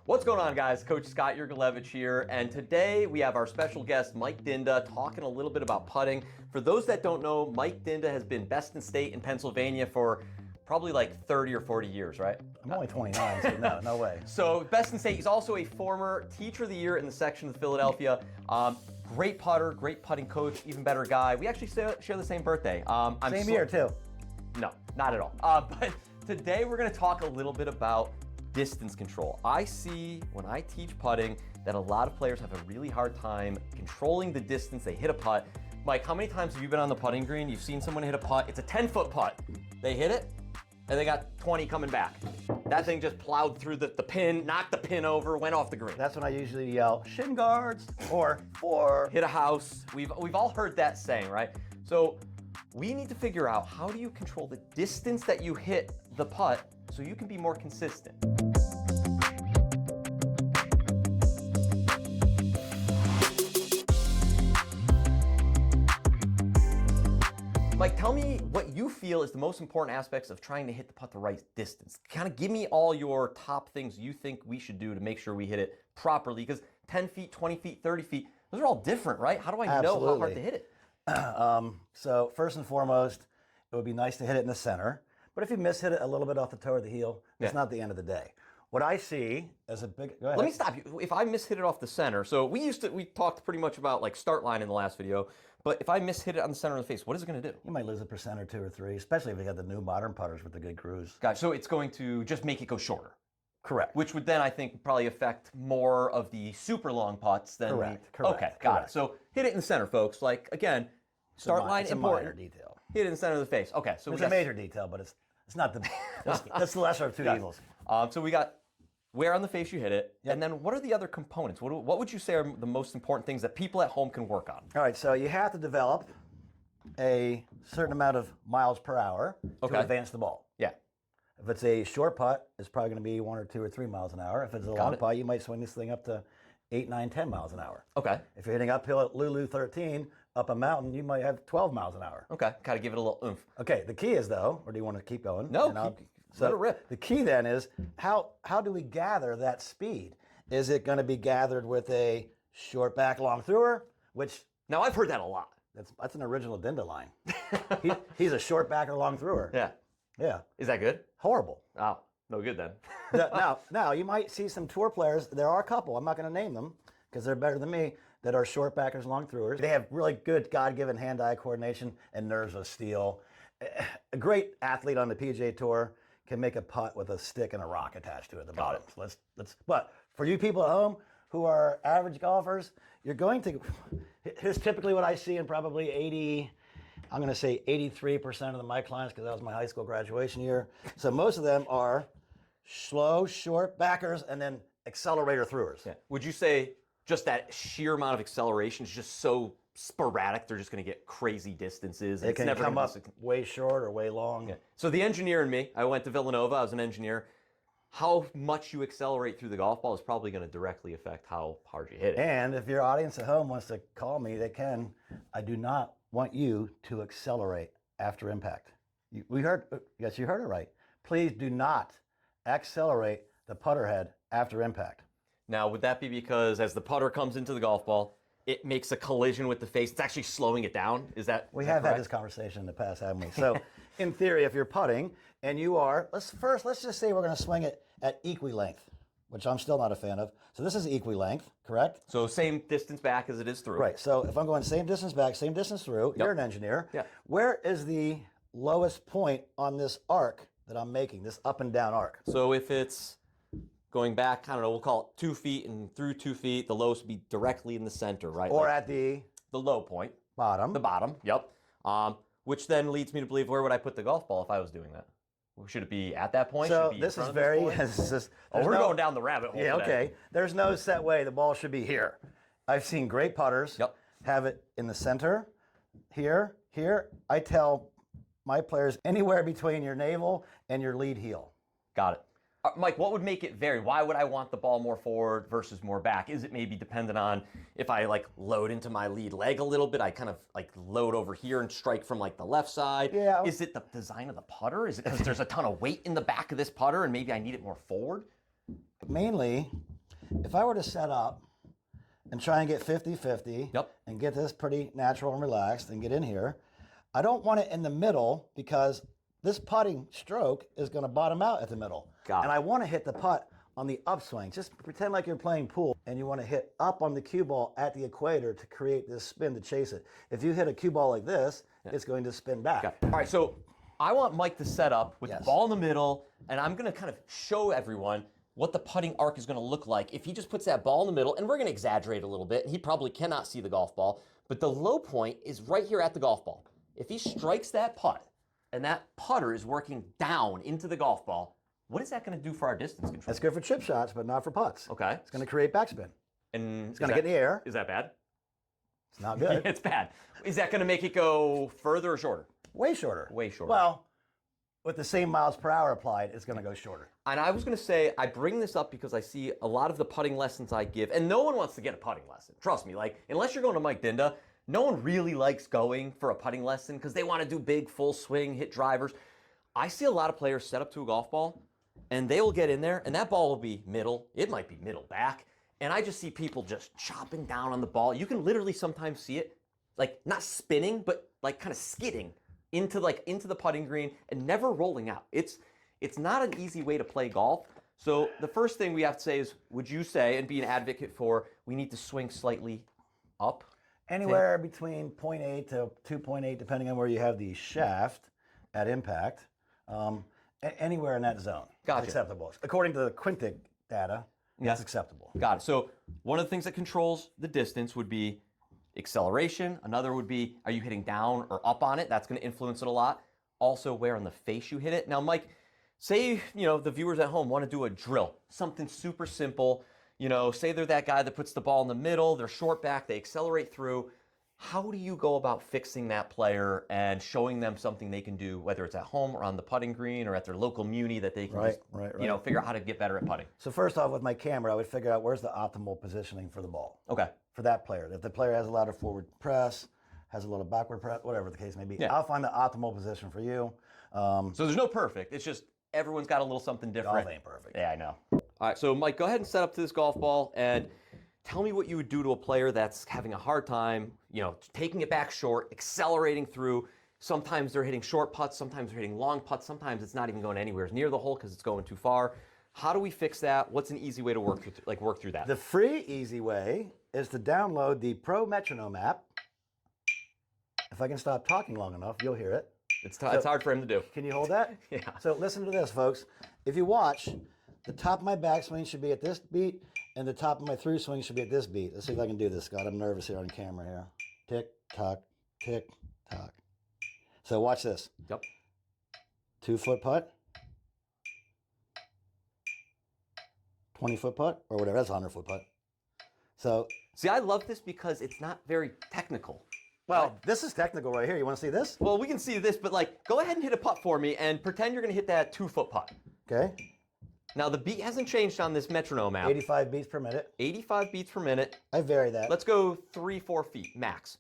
What's going on, guys? Coach Scott Yurgz here, and today we have our special guest, Mike Dynda, talking a little bit about putting. For those that don't know, Mike Dynda has been best in state in Pennsylvania for probably like 30 or 40 years, right? I'm only 29, so no way. So best in state. He's also a former Teacher of the Year in the section of Philadelphia. Great putter, great putting coach, even better guy. We actually share the same birthday. Same year, too. No, not at all. But today we're going to talk a little bit about distance control. I see when I teach putting that a lot of players have a really hard time controlling the distance they hit a putt. Mike, how many times have you been on the putting green? You've seen someone hit a putt. It's a 10-foot putt. They hit it, and they got 20 coming back. That thing just plowed through the pin, knocked the pin over, went off the green. That's when I usually yell, shin guards, or hit a house. We've all heard that saying, right? So we need to figure out, how do you control the distance that you hit the putt so you can be more consistent? Mike, tell me what you feel is the most important aspects of trying to hit the putt the right distance. Kind of give me all your top things you think we should do to make sure we hit it properly, because 10 feet, 20 feet, 30 feet, those are all different, right? How do I know how hard to hit it? So first and foremost, it would be nice to hit it in the center. But if you hit it a little bit off the toe or the heel, it's not the end of the day. What I see as a big... Go ahead. Let me stop you. If I hit it off the center, so we talked pretty much about like start line in the last video, but if I hit it on the center of the face, what is it going to do? You might lose 1% or 2 or 3, especially if you got the new modern putters with the good grooves. Gotcha. So it's going to just make it go shorter. Correct. Which would then, I think, probably affect more of the super long putts than... Correct. Okay, got it. So hit it in the center, folks. Like, again, start line it's important. A minor detail. Hit it in the center of the face. Okay, so it's a major detail, but it's not the... that's the lesser of two evils. So we got where on the face you hit it, and then what are the other components? What would you say are the most important things that people at home can work on? All right, so you have to develop a certain amount of miles per hour to advance the ball. Yeah. If it's a short putt, it's probably going to be 1 or 2 or 3 miles an hour. If it's a long putt, you might swing this thing up to 8, 9, 10 miles an hour. Okay. If you're hitting uphill at Lulu 13, up a mountain, you might have 12 miles an hour. Okay, kind of give it a little oomph. Okay, the key is though, or do you want to keep going? No, let it rip. The key then is, how do we gather that speed? Is it going to be gathered with a short back, long thrower, which... Now, I've heard that a lot. That's an original Dynda line. He's a short back or long thrower. Yeah. Yeah. Is that good? Horrible. Oh, no good then. Now, you might see some tour players, there are a couple, I'm not going to name them, because they're better than me, that are short backers, long throwers. They have really good God-given hand-eye coordination and nerves of steel. A great athlete on the PGA Tour can make a putt with a stick and a rock attached to it at the bottom. But for you people at home who are average golfers, you're going to... Here's typically what I see in probably 83% of my clients, because that was my high school graduation year. So most of them are slow, short backers and then accelerator throwers. Yeah. Would you say just that sheer amount of acceleration is just so sporadic, they're just going to get crazy distances? It can come up way short or way long. Yeah. So the engineer in me, I went to Villanova, I was an engineer. How much you accelerate through the golf ball is probably going to directly affect how hard you hit it. And if your audience at home wants to call me, they can. I do not want you to accelerate after impact. Yes, you heard it right. Please do not accelerate the putter head after impact. Now, would that be because as the putter comes into the golf ball, it makes a collision with the face? It's actually slowing it down? Is that We have had this conversation in the past, haven't we? So, in theory, if you're putting and you are, let's just say we're going to swing it at equi-length, which I'm still not a fan of. So this is equi-length, correct? So same distance back as it is through. Right. So if I'm going same distance back, same distance through, you're an engineer. Yeah. Where is the lowest point on this arc that I'm making, this up and down arc? So if it's going back, I don't know, we'll call it 2 feet and through 2 feet, the lowest would be directly in the center, right? Or at the low point. Bottom. The bottom, yep. Which then leads me to believe, where would I put the golf ball if I was doing that? Should it be at that point? So Should it be this in is front very... of this point? We're going down the rabbit hole. Yeah, today. okay. There's no set way the ball should be here. I've seen great putters have it in the center, here. I tell my players anywhere between your navel and your lead heel. Got it. Mike, what would make it vary? Why would I want the ball more forward versus more back? Is it maybe dependent on if I like load into my lead leg a little bit, I kind of like load over here and strike from like the left side? Yeah. Is it the design of the putter? Is it because there's a ton of weight in the back of this putter and maybe I need it more forward? Mainly, if I were to set up and try and get 50-50 Yep. and get this pretty natural and relaxed and get in here, I don't want it in the middle because this putting stroke is going to bottom out at the middle. Got it. And I want to hit the putt on the upswing. Just pretend like you're playing pool and you want to hit up on the cue ball at the equator to create this spin to chase it. If you hit a cue ball like this, it's going to spin back. Okay. All right, so I want Mike to set up with the Yes. ball in the middle, and I'm going to kind of show everyone what the putting arc is going to look like if he just puts that ball in the middle, and we're going to exaggerate a little bit, and he probably cannot see the golf ball, but the low point is right here at the golf ball. If he strikes that putt, and that putter is working down into the golf ball, what is that going to do for our distance control? That's good for chip shots, but not for putts. Okay. It's going to create backspin. And It's going to get in the air. Is that bad? It's not good. It's bad. Is that going to make it go further or shorter? Way shorter. Way shorter. Well, with the same miles per hour applied, it's going to go shorter. And I was going to say, I bring this up because I see a lot of the putting lessons I give, and no one wants to get a putting lesson. Trust me, like, unless you're going to Mike Dynda, no one really likes going for a putting lesson because they want to do big, full swing, hit drivers. I see a lot of players set up to a golf ball, and they will get in there, and that ball will be middle. It might be middle back. And I just see people just chopping down on the ball. You can literally sometimes see it, like, not spinning, but like kind of skidding into the putting green and never rolling out. It's not an easy way to play golf. So the first thing we have to say is, would you say, and be an advocate for, we need to swing slightly up? Anywhere between 0.8 to 2.8, depending on where you have the shaft at impact. Anywhere in that zone Gotcha. is acceptable. According to the Quintic data, that's acceptable. Got it. So one of the things that controls the distance would be acceleration. Another would be, are you hitting down or up on it? That's going to influence it a lot. Also, where on the face you hit it. Now, Mike, say, the viewers at home want to do a drill, something super simple. Say they're that guy that puts the ball in the middle, they're short back, they accelerate through. How do you go about fixing that player and showing them something they can do, whether it's at home or on the putting green or at their local muni, that they can Right. figure out how to get better at putting? So first off, with my camera, I would figure out where's the optimal positioning for the ball. Okay. For that player. If the player has a lot of forward press, has a little backward press, whatever the case may be, Yeah. I'll find the optimal position for you. So there's no perfect. It's just everyone's got a little something different. Golf ain't perfect. Yeah, I know. All right, so Mike, go ahead and set up to this golf ball and tell me what you would do to a player that's having a hard time, taking it back short, accelerating through. Sometimes they're hitting short putts, sometimes they're hitting long putts, sometimes it's not even going anywhere near the hole because it's going too far. How do we fix that? What's an easy way to work through that? The free, easy way is to download the Pro Metronome app. If I can stop talking long enough, you'll hear it. It's hard for him to do. Can you hold that? Yeah. So listen to this, folks. If you watch, the top of my backswing should be at this beat, and the top of my through swing should be at this beat. Let's see if I can do this, Scott. I'm nervous here on camera here. Tick, tock, tick, tock. So watch this. Yep. 2-foot putt. 20-foot putt, or whatever. That's a 100-foot putt. So, See, I love this because it's not very technical. well, this is technical right here. You want to see this? Well, we can see this, but go ahead and hit a putt for me and pretend you're going to hit that 2-foot putt. Okay. Now, the beat hasn't changed on this metronome app. 85 beats per minute. 85 beats per minute. I vary that. Let's go 3-4 feet max.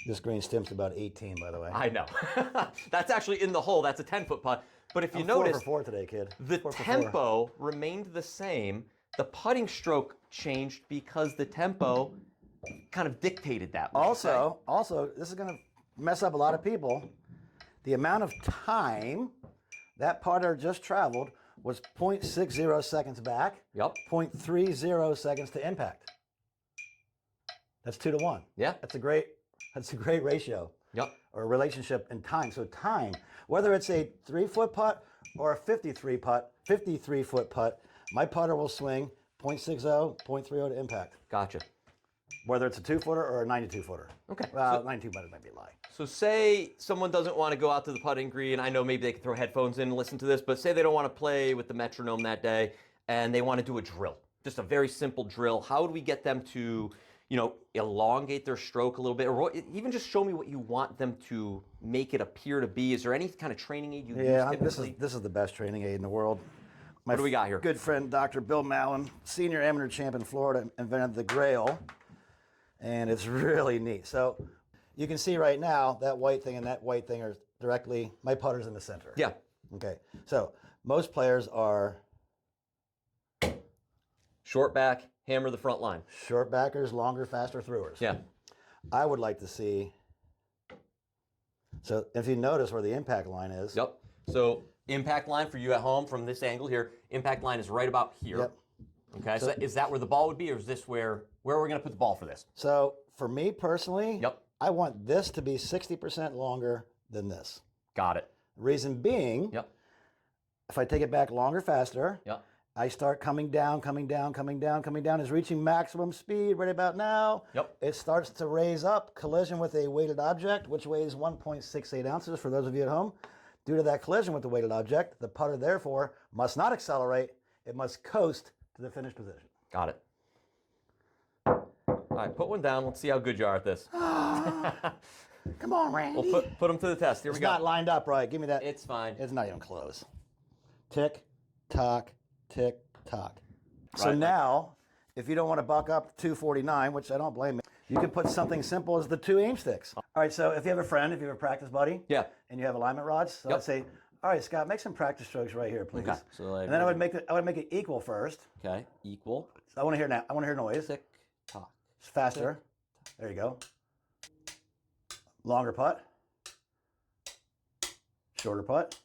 This green stimps about 18, by the way. I know. That's actually in the hole. That's a 10-foot putt. But if you I'm notice, 4 for 4 today, kid. the 4 for 4. tempo remained the same. The putting stroke changed because the tempo kind of dictated that. would you say? Also, this is going to mess up a lot of people. The amount of time that putter just traveled was 0.60 seconds back, Yep. 0.30 seconds to impact. That's 2 to 1. Yeah. That's a great ratio Yep. or relationship in time. So time, whether it's a 3-foot putt or a 53-foot putt, my putter will swing 0.60, 0.30 to impact. Gotcha. Whether it's a 2-footer or a 92-footer. Okay. Well, 92 footer might be a lie. So say someone doesn't want to go out to the putting green. I know maybe they can throw headphones in and listen to this, but say they don't want to play with the metronome that day and they want to do a drill, just a very simple drill. How would we get them to, elongate their stroke a little bit, or even just show me what you want them to make it appear to be? Is there any kind of training aid you use typically? This is the best training aid in the world. What do we got here? Good friend, Dr. Bill Mallon, senior amateur champ in Florida, invented the Grail, and it's really neat. So you can see right now that white thing and that white thing are directly, my putter's in the center. Yeah. Okay, so most players are Short back, hammer the front line. Short backers, longer, faster throwers. Yeah. I would like to see, so if you notice where the impact line is. Yep. So impact line for you at home from this angle here, impact line is right about here. Yep. Okay, so is that where the ball would be, or is this where are we going to put the ball for this? So for me personally, Yep. I want this to be 60% longer than this. Got it. Reason being, Yep. if I take it back longer, faster, Yep. I start coming down, coming down, coming down, coming down, is reaching maximum speed right about now. Yep. It starts to raise up, collision with a weighted object, which weighs 1.68 ounces for those of you at home. Due to that collision with the weighted object, the putter therefore must not accelerate, it must coast to the finished position. Got it. All right, put one down. Let's see how good you are at this. Come on, Randy. We'll put them to the test. Here we It's go. not lined up right. Give me that. It's fine. It's not even close. Tick, tock, tick, tock. So Right. now, if you don't want to buck up to 249, which I don't blame you, you can put something simple as the 2 aim sticks. All right, so if you have a friend, if you have a practice buddy, Yeah. and you have alignment rods, so Yep. let's say, all right, Scott, make some practice strokes right here, please. Okay. So like, And then I would make it equal first. okay, equal. So I want to hear now. I want to hear noise. Tick, tock. It's faster. There you go. Longer putt. Shorter putt.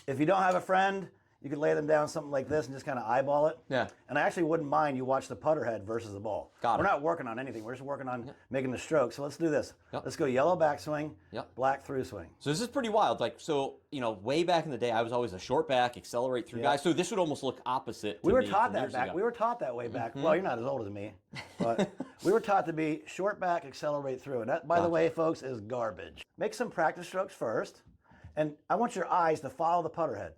If you don't have a friend, you could lay them down something like this and just kind of eyeball it. Yeah. And I actually wouldn't mind you watch the putter head versus the ball. Got it. We're not working on anything. We're just working on making the stroke. So let's do this. Yep. Let's go yellow backswing, Yep. black through swing. So this is pretty wild. Like, so, you know, way back in the day, I was always a short back, accelerate through guy. So this would almost look opposite to We were me taught from that years back. ago. We were taught that way back. Well, you're not as old as me, but we were taught to be short back, accelerate through. And that, by the way, folks, is garbage. Make some practice strokes first, and I want your eyes to follow the putter head.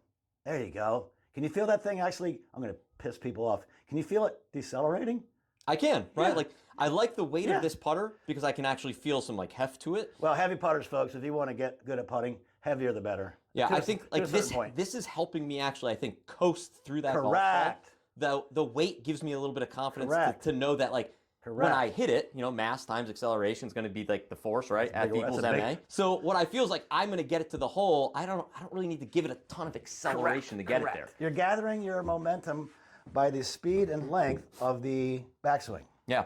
There you go. Can you feel that thing actually? I'm going to piss people off. Can you feel it decelerating? I can, right? Yeah. Like, I like the weight Yeah. of this putter because I can actually feel some like heft to it. Well, heavy putters, folks, if you want to get good at putting, heavier the better. Yeah, To I a- think to like a certain point. this is helping me actually, I think, coast through that golf ball. Correct. The weight gives me a little bit of confidence Correct. to know that like when Correct. I hit it, you know, mass times acceleration is going to be like the force, right? F big- equals that's a ma. big- So what I feel is like I'm going to get it to the hole. I don't really need to give it a ton of acceleration to get it there. You're gathering your momentum by the speed and length of the backswing. Yeah.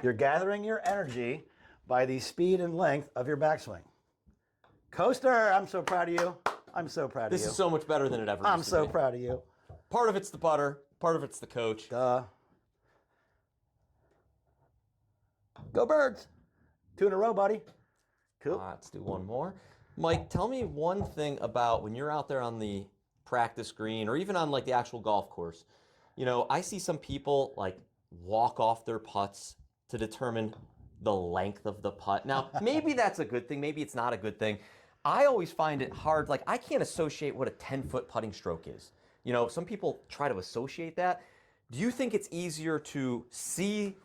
You're gathering your energy by the speed and length of your backswing. Coaster, I'm so proud of you. I'm so proud of you. This is so much better than it ever I'm used to so be. proud of you. Part of it's the putter, part of it's the coach. Go Birds. 2 in a row, buddy. Cool. All right, let's do one more. Mike, tell me one thing about when you're out there on the practice green or even on like the actual golf course. You know, I see some people like walk off their putts to determine the length of the putt. Now, maybe that's a good thing. Maybe it's not a good thing. I always find it hard. Like, I can't associate what a 10-foot putting stroke is. You know, some people try to associate that. Do you think it's easier to see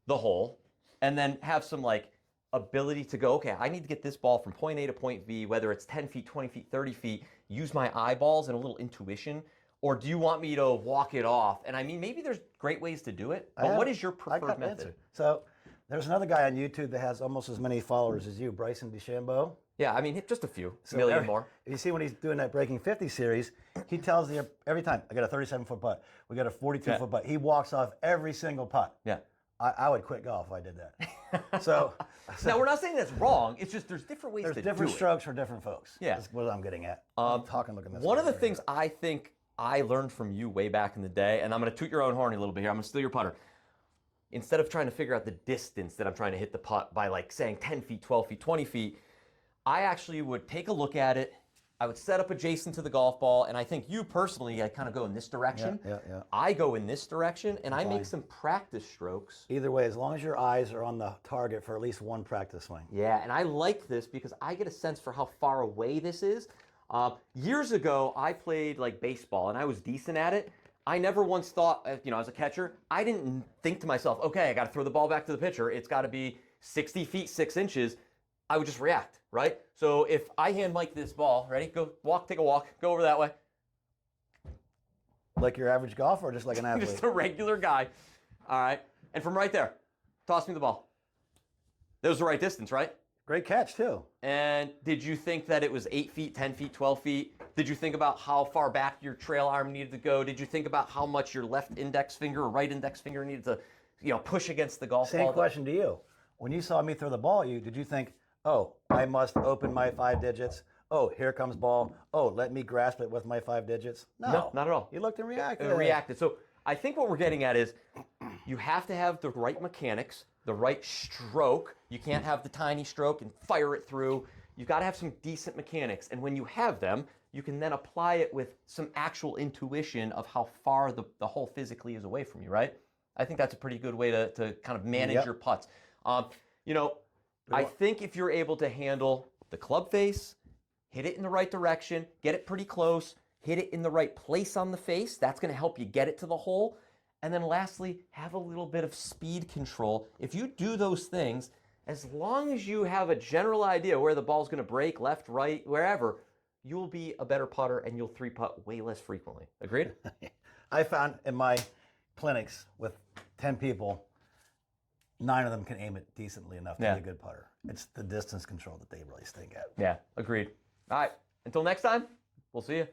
the hole and then have some like ability to go, okay, I need to get this ball from point A to point B, whether it's 10 feet, 20 feet, 30 feet, use my eyeballs and a little intuition? Or do you want me to walk it off? And I mean, maybe there's great ways to do it, but what is your I got preferred an method? answer. So there's another guy on YouTube that has almost as many followers as you, Bryson DeChambeau. Yeah, I mean, just a few, So million every- more. If you see when he's doing that Breaking 50 series, he tells you every time, I got a 37-foot putt, we got a 42-foot putt. He walks off every single putt. Yeah. I would quit golf if I did that. So Now, we're not saying that's wrong. It's just there's different ways there's to different do strokes for different folks. Yeah. That's what I'm getting at. I'm talking, looking this One way of the right things here. I think I learned from you way back in the day, and I'm going to toot your own horn a little bit here. I'm going to steal your putter. Instead of trying to figure out the distance that I'm trying to hit the putt by like saying 10 feet, 12 feet, 20 feet, I actually would take a look at it. I would set up adjacent to the golf ball, and I think you personally, I kind of go in this direction. Yeah. I go in this direction, and I make some practice strokes. Either way, as long as your eyes are on the target for at least one practice swing. Yeah, and I like this because I get a sense for how far away this is. Years ago, I played like baseball, and I was decent at it. I never once thought, you know, as a catcher, I didn't think to myself, okay, I got to throw the ball back to the pitcher. It's got to be 60 feet, 6 inches. I would just react, right? So if I hand Mike this ball, ready? Go walk, take a walk, go over that way. Like your average golfer or just like an athlete? Just a regular guy. All right. And from right there, toss me the ball. That was the right distance, right? Great catch, too. And did you think that it was 8 feet, 10 feet, 12 feet? Did you think about how far back your trail arm needed to go? Did you think about how much your left index finger or right index finger needed to, push against the golf ball? Same question to you. When you saw me throw the ball at you, did you think, oh, I must open my 5 digits? Oh, here comes ball. Oh, let me grasp it with my 5 digits? No, not at all. You looked and reacted. Reacted. So I think what we're getting at is you have to have the right mechanics, the right stroke. You can't have the tiny stroke and fire it through. You've got to have some decent mechanics. And when you have them, you can then apply it with some actual intuition of how far the hole physically is away from you, right? I think that's a pretty good way to kind of manage your putts. I think if you're able to handle the club face, hit it in the right direction, get it pretty close, hit it in the right place on the face, that's going to help you get it to the hole. And then lastly, have a little bit of speed control. If you do those things, as long as you have a general idea where the ball's going to break, left, right, wherever, you'll be a better putter and you'll 3-putt way less frequently. Agreed? I found in my clinics with 10 people, 9 of them can aim it decently enough to be a good putter. It's the distance control that they really stink at. Yeah, agreed. All right, until next time, we'll see you.